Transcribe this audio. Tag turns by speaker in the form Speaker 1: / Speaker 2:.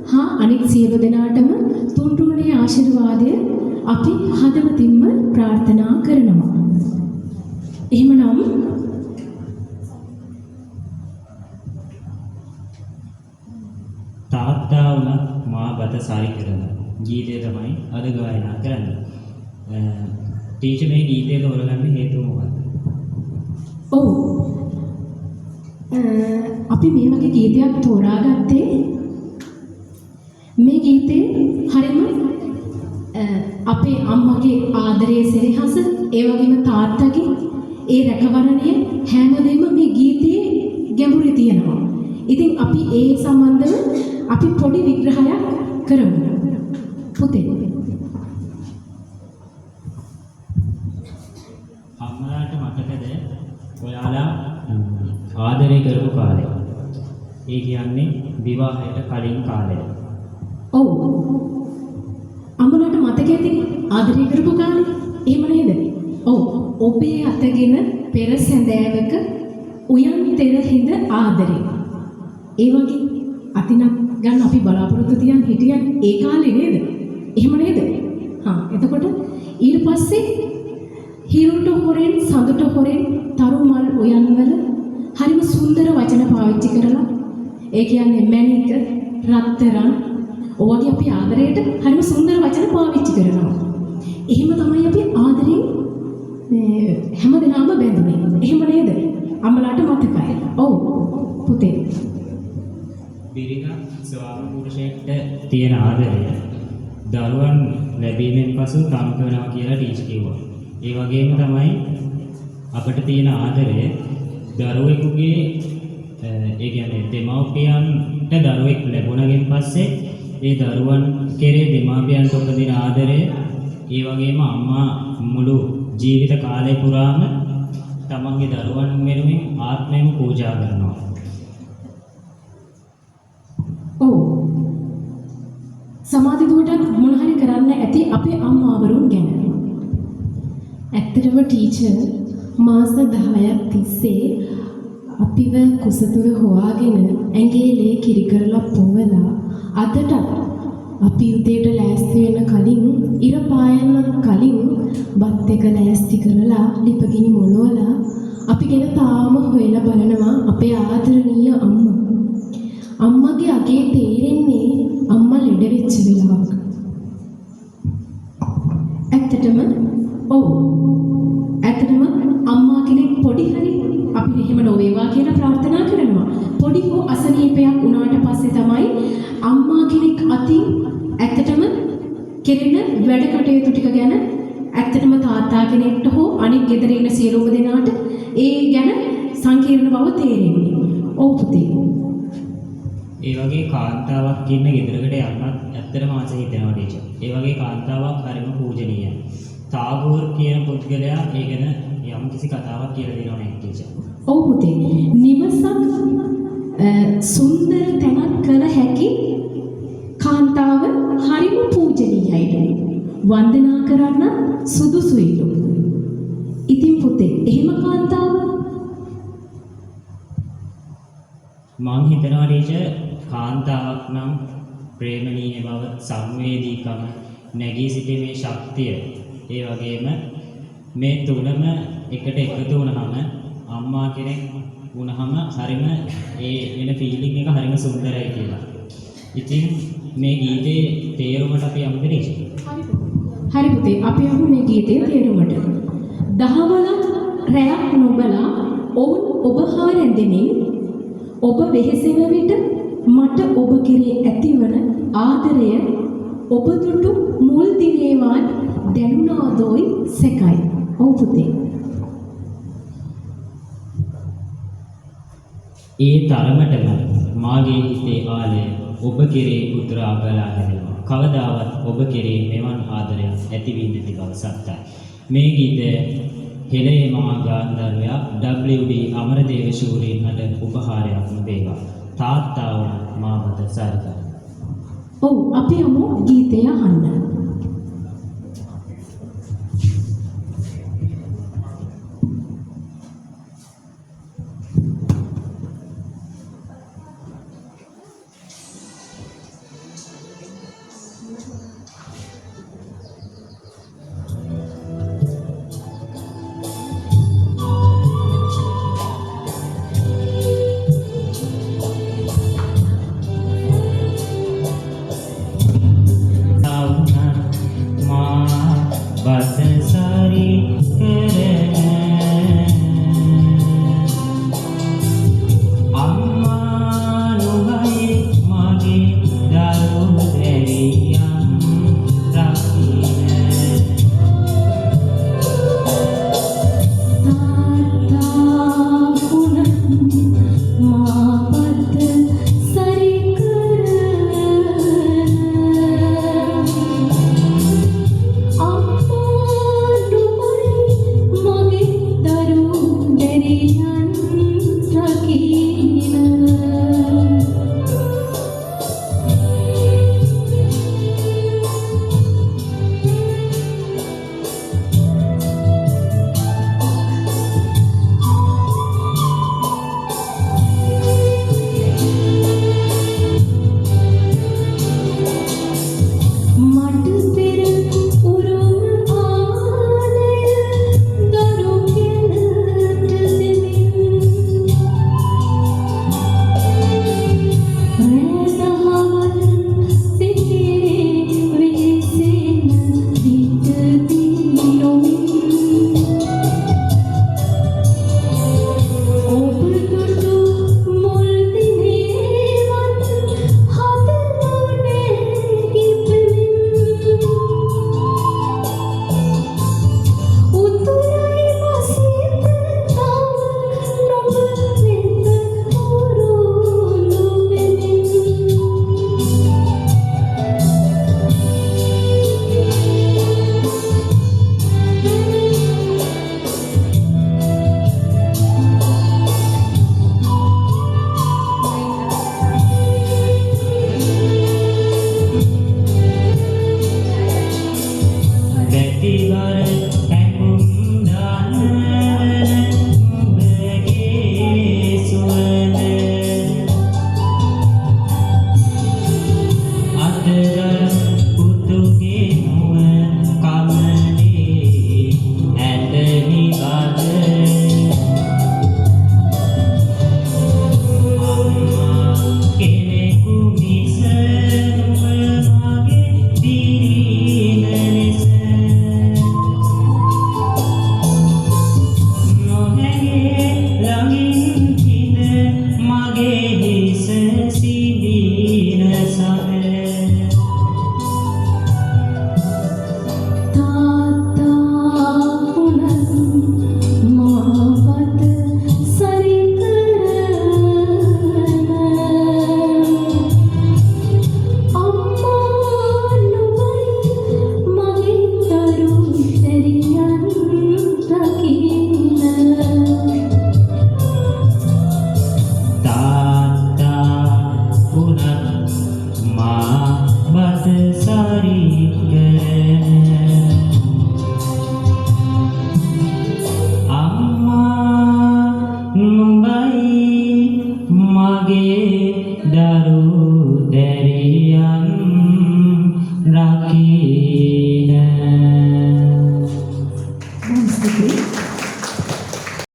Speaker 1: හා අනෙක් සියලු දෙනාටම තුන්රුවනේ ආශිර්වාදය අපි හදවතින්ම ප්‍රාර්ථනා කරනවා. එහෙමනම්
Speaker 2: තාත්තා වුණත් මා බත සාරි කරන ගීතය තමයි අද ගායනා කරන්නේ. ටීචර් මේ ගීතය තෝරගන්න හේතුව මොකක්ද?
Speaker 1: ඔව්. අපි මේ වගේ ගීතයක් තෝරාගත්තේ මේ ගීතේ හරිම අපේ අම්මගේ ආදරයේ සෙනෙහස ඒ වගේම තාත්තගේ ඒ රැකවරණය හැමදේම මේ ගීතයේ ගැඹුරේ තියෙනවා. ඉතින් අපි ඒ සම්බන්ධව අපි පොඩි විග්‍රහයක් කරමු. පුතේ
Speaker 2: අම්මලාට මතකද ඔයාලා ආදරය කරපු කාලය? ඒ කියන්නේ විවාහයට කලින් කාලය.
Speaker 1: ඔව්. අම්මලාට මතක ඇති ආදරය කරපු කාලේ? එහෙම නේද? ඔව්. ඔබේ අතගෙන පෙර සැඳෑවක උයන් තෙර හිඳ ආදරේ. ඒ වගේ අතිනක් ගන්න අපි බලාපොරොත්තු තියන් හිටියන් ඒ කාලේ නේද? එහෙම නේද? එතකොට ඊට පස්සේ හිරුට හොරෙන් සඳට හොරෙන් තරු මල් උයන්වල හරිම සුන්දර වචන පාවිච්චි කරලා ඒ කියන්නේ මැණික රත්තරන් ඔයගේ අපි ආදරයට හරිම සුන්දර වචන පාවිච්චි කරනවා. එහෙම තමයි අපි ආදරෙන් හැමදෙනාම බැඳුනේ. එහෙම නේද? අම්මලාට මතකයි. ඔව් පුතේ.
Speaker 2: බිරිඳ ස්වාමි පුරුෂයෙක්ට තියෙන ආදරය දරුවන් ලැබීමෙන් පසු තම කරනවා කියලා ටීචර් කිව්වා. ඒ වගේම තමයි අපිට තියෙන ආදරය දරුවෙකුගේ ඒ කියන්නේ දෙමව්පියන්ට දරුවෙක් ලැබුණගෙන් පස්සේ ඒ දරුවන් කෙරේ දෙමාපියන්ට උපදින ආදරය ඒ වගේම අම්මා මුළු ජීවිත කාලය පුරාම තමන්ගේ දරුවන් වෙනුවෙන් ආත්මයම පූජා කරනවා.
Speaker 1: ඔව්. සමාධි දුවටත් මොන හරි කරන්න ඇති අපේ අම්මාවරුන් ගැන. ඇත්තටම ටීචර් මාස 10ක් තිස්සේ අපිව කුසතුර හොවාගෙන ඇඟේ ලේ කිරි කරලා පොවලා අදට අපි උදේට ලෑස්ති වෙන කලින් ඉර පායන්න කලින් බත් එක ලෑස්ති කරලා ලිපගිනි මොනවලා අපි ගැන තාම හොයලා බලනවා අපේ ආදරණීය අම්මා. අම්මගේ අගේ තේරෙන්නේ අම්මා ලෙඩ වෙච්ච වෙලාවක. ඇත්තටම ඔව්. ඇත්තටම අම්මා කෙනෙක් පොඩි හරි අපි එහෙම නොවේවා කියලා ප්‍රාර්ථනා කරනවා. පොඩි හෝ අසනීපයක් වුණාට පස්සේ තමයි අම්මා කෙනෙක් අතින් ඇත්තටම කෙරෙන වැඩ කටයුතු ටික ගැන ඇත්තටම තාත්තා කෙනෙක්ට හෝ අනිත් ගෙදර ඉන්න සියලුම දෙනාට ඒ ගැන සංකීර්ණ බව තේරෙන්නේ. ඔව් පුතේ.
Speaker 2: ඒ වගේ කාන්තාවක් ඉන්න ගෙදරකට යන්නත් ඇත්තටම ආස හිතෙනවා ටීචර්. ඒ වගේ කාන්තාවක් හරිම පූජනීයයි. තාගෝර් කියන පුද්ගලයා ඒ ගැන යම්කිසි කතාවක් කියලා දෙනවා නේද ටීචර්?
Speaker 1: ඔව් පුතේ. නිවසක් සුන්දර තැනක් කළ හැකි කාන්තාව හරිම පූජනීයයි. වන්දනා කරන්න සුදුසුයිලු. ඉතින් පුතේ එහෙම කාන්තාව
Speaker 2: මං හිතනවා ටීචර් කාන්තාවක් නම් ප්‍රේමණීය බව, සංවේදීකම, නැගී සිටීමේ ශක්තිය, ඒ වගේම මේ තුනම එකට එකතු වුණාම අම්මා කෙනෙක් වුණාම හරිම ඒ වෙන ෆීලිං එක හරිම සුන්දරයි කියලා. ඉතින් මේ ගීතේ තේරුමට අපි යමුද ටීචර්?
Speaker 1: හරි පුතේ අපි යමු මේ ගීතේ තේරුමට. දහවලක් රැයක් නොබලා ඔවුන් ඔබ හා රැඳෙමින් ඔබ වෙහෙසෙන විට මට ඔබ කෙරේ ඇතිවන ආදරය ඔබ දුටු මුල් දිනේවත් දැනුණාදෝයි සැකයි. ඔව් පුතේ.
Speaker 2: ඒ තරමටම මාගේ හිතේ ආලය ඔබ කෙරේ උතුරා බලා හැරෙනවා. කවදාවත් ඔබ කෙරේ මෙවන් ආදරයක් ඇති වී නැති බව සත්‍යයි. මේ ගීතය හෙළේ මහා ගාන්ධර්වයා WD අමරදේව ශූරීන්ට උපහාරයක් වේවා. තාත්තා වුණ මා බත සාරිකා.
Speaker 1: ඔව් අපි යමු ගීතය අහන්න.
Speaker 2: මගේ දරු දැරිය